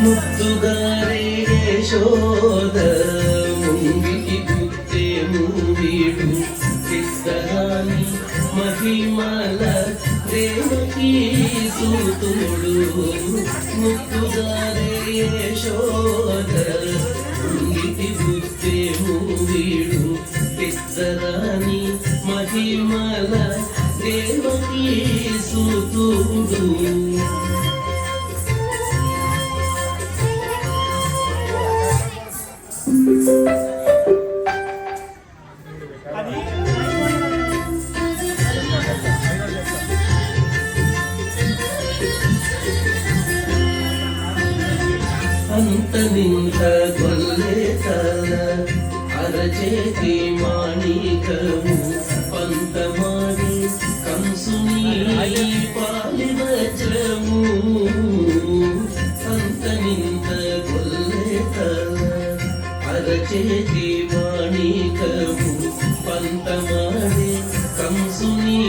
ముద్దుగారే యశోద ముంగిటి గుత్తే మూవీడు చిత్తరాని మహిమల దేవకీ సూతుడు ముద్దుగారే యశోద ముంగిటి గుత్తే మూవీడు చిత్తరాని మహిమల దేవకీ సూతుడు అంతనింత గొల్లెతల అరచేతి మాణికము పంతమాడి కంసుని పాలివజ్రము అంతనింత గొల్లెతల అరచేతి మాణికము పంతమాడి కంసుని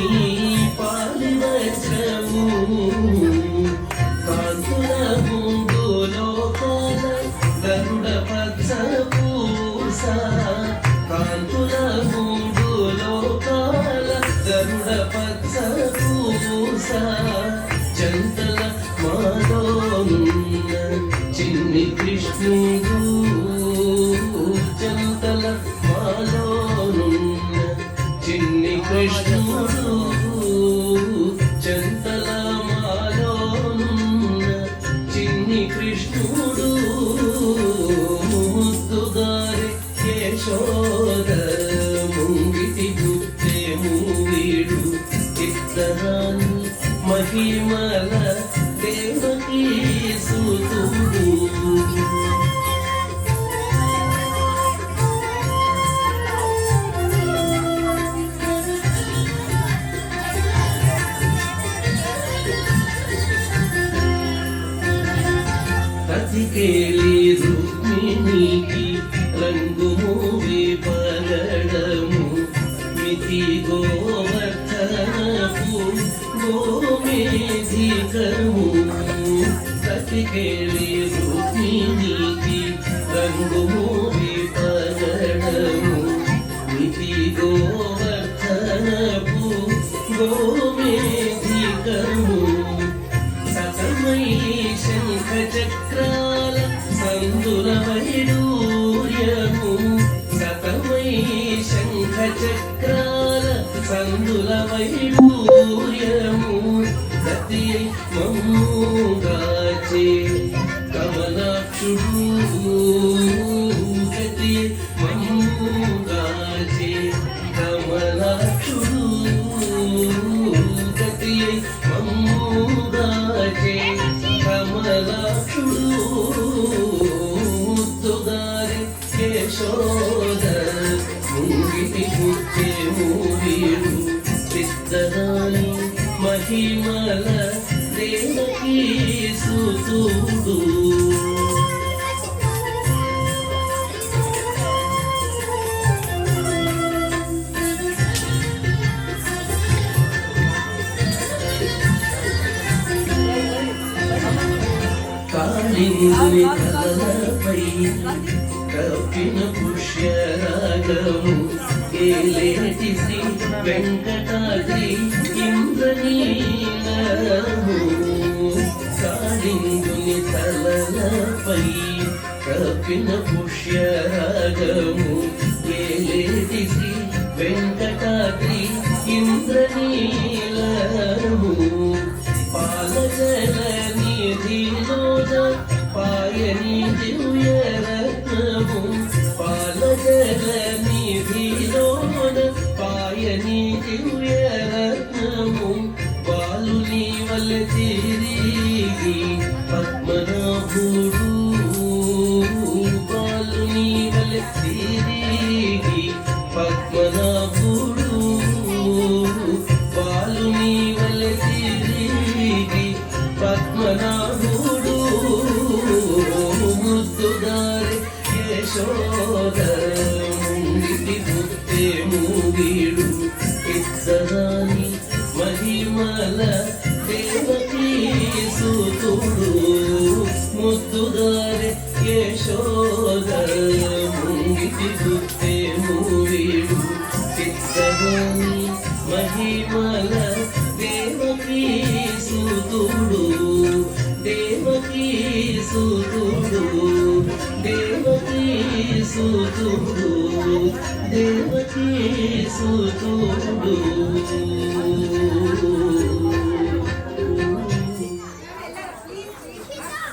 పాలివజ్రము కాంతుల గరుడ పచ్చ పూస కాంతుల మూడు లోకాల గరుడ పచ్చ పూస జంతల మాలోనున్న చిన్ని కృష్ణుడు జంతల మాలోనున్న చిన్ని కృష్ణుడు జంతల మాలోనున్న చిన్ని కృష్ణుడు యశోద ముంగిటి గుత్తే మూవీడు చిత్తరాని మహిమల దేవకీ సూతుడు కతికేలి రుక్మిణికి రంగు మూవి పగడము మితి గోవర్ధనపు గోమేధికము కతికేలి రుక్మిణికి రంగు మూవి పగడము మితి గోవర్ధనపు గోమేధికము సతమై శంఖ చక్రాల సందుల వైడూర్యము సతమై శంఖ చక్రాల సందుల వైడూర్యము గతి మమ్ముగాచే కమలాక్షుడు గతి మమ్ముగాచే కమలాక్షుడు గతి మమ్ముగాచే కమలాక్షుడు ముద్దుగారి యశోద ముంగిటి గుత్తే మూవీడు చిత్తరాని మహిమల దేవకీ సూతుడు కాళింగుని కలలపై కప్పిన పుష్యరాగము ఏలేటి శ్రీ వెంకటాద్రి ఇంద్రనీలము కాళింగుని కలలపై కప్పిన పుష్యరాగము ఏలేటి శ్రీ వెంకటాద్రి ఇంద్రనీలము పాలజల నిధిలోన పాయని దివ్యరత్నము పాలజల నిధిలోన పాయని దివ్యరత్నము బాలుని వల్ల తిరిగి పద్మనాభుడు బాలుని వల్ల తిరిగి పద్మనాభుడు బాలుని వల్ల తిరిగి పద్మనాభుడు ముద్దుగారి యశోద ముంగిటి గుత్తే మూవీడు చిత్తరాని మహిమల దేవకీ సూతుడు ముద్దుదారి యశోద ముంగిటి పుట్టే మూవీడు చిత్తగాని మహిమల దేవకీ సుతుడు దేవకీ సుతుడు దేవకీ సుతుడు దేవకీ సుతుడు